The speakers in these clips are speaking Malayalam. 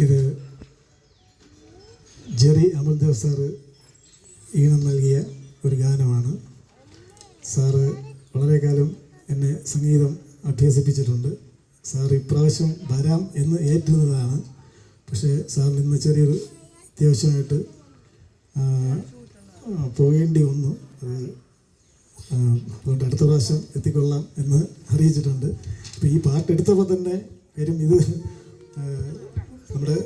ഇത് ജെറി അമൽദേവ് സാറ് ഈണം നൽകിയ ഒരു ഗാനമാണ്. സാറ് വളരെ കാലം എന്നെ സംഗീതം അഭ്യസിപ്പിച്ചിട്ടുണ്ട്. സാർ ഇപ്രാവശ്യം വരാം എന്ന് ഏറ്റിരുന്നതാണ്. പക്ഷേ സാറിന് ഇന്ന് ചെറിയൊരു അത്യാവശ്യമായിട്ട് പോകേണ്ടി വന്നു. അതുകൊണ്ട് അടുത്ത പ്രാവശ്യം എത്തിക്കൊള്ളാം എന്ന് അറിയിച്ചിട്ടുണ്ട്. അപ്പോൾ ഈ പാട്ട് എടുത്തപ്പോൾ തന്നെ കാര്യം ഇത് നമ്മുടെ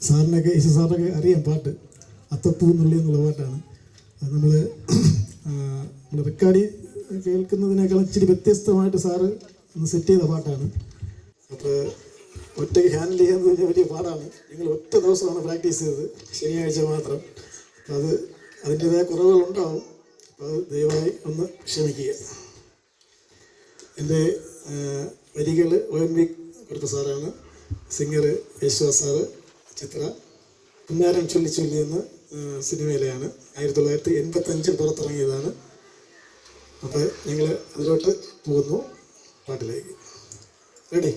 സാറിനൊക്കെ ഈശോ സാറിനൊക്കെ അറിയാം പാട്ട് അത്തപ്പൂ നുള്ളി എന്നുള്ള പാട്ടാണ്. അത് നമ്മൾ റെക്കോർഡ് കേൾക്കുന്നതിനേക്കാൾ ഇച്ചിരി വ്യത്യസ്തമായിട്ട് സാറ് ഒന്ന് സെറ്റ് ചെയ്ത പാട്ടാണ്. അപ്പോൾ ഒറ്റയ്ക്ക് ഹാൻഡിൽ ചെയ്യാൻ വലിയ പാടാണ്. ഞങ്ങൾ ഒറ്റ ദിവസമാണ് പ്രാക്ടീസ് ചെയ്തത്, ശനിയാഴ്ച മാത്രം. അത് അതിൻ്റേതായ കുറവുകളുണ്ടാവും. അപ്പോൾ അത് ദയവായി ഒന്ന് ക്ഷമിക്കുക. എൻ്റെ വരികൾ ONV കൊടുത്ത സാറാണ്. Singer Yesudas sir. ചിത്ര പുന്നാരം ചൊല്ലി ചൊല്ലി എന്ന സിനിമയിലെയാണ്. 1985 പുറത്തിറങ്ങിയതാണ്. അപ്പോൾ ഞങ്ങൾ അതിലോട്ട് പോകുന്നു, പാട്ടിലേക്ക്. റെഡി?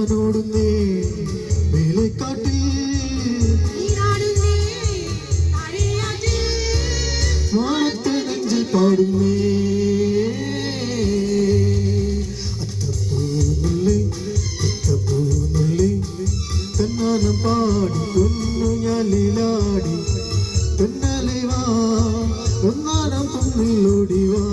ഞാനോടുന്നേ വേലക്കാട്ടിൽ വാനത്തെ നെഞ്ചിൽ പാടുന്നേ അത്തപ്പൂനുള്ളി തന്നാനം പാടി പൊന്നു ഞാലിലാടി തെന്നലി വാ ഒന്നാനം പൊന്നിലോടി വാ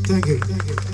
Thank you.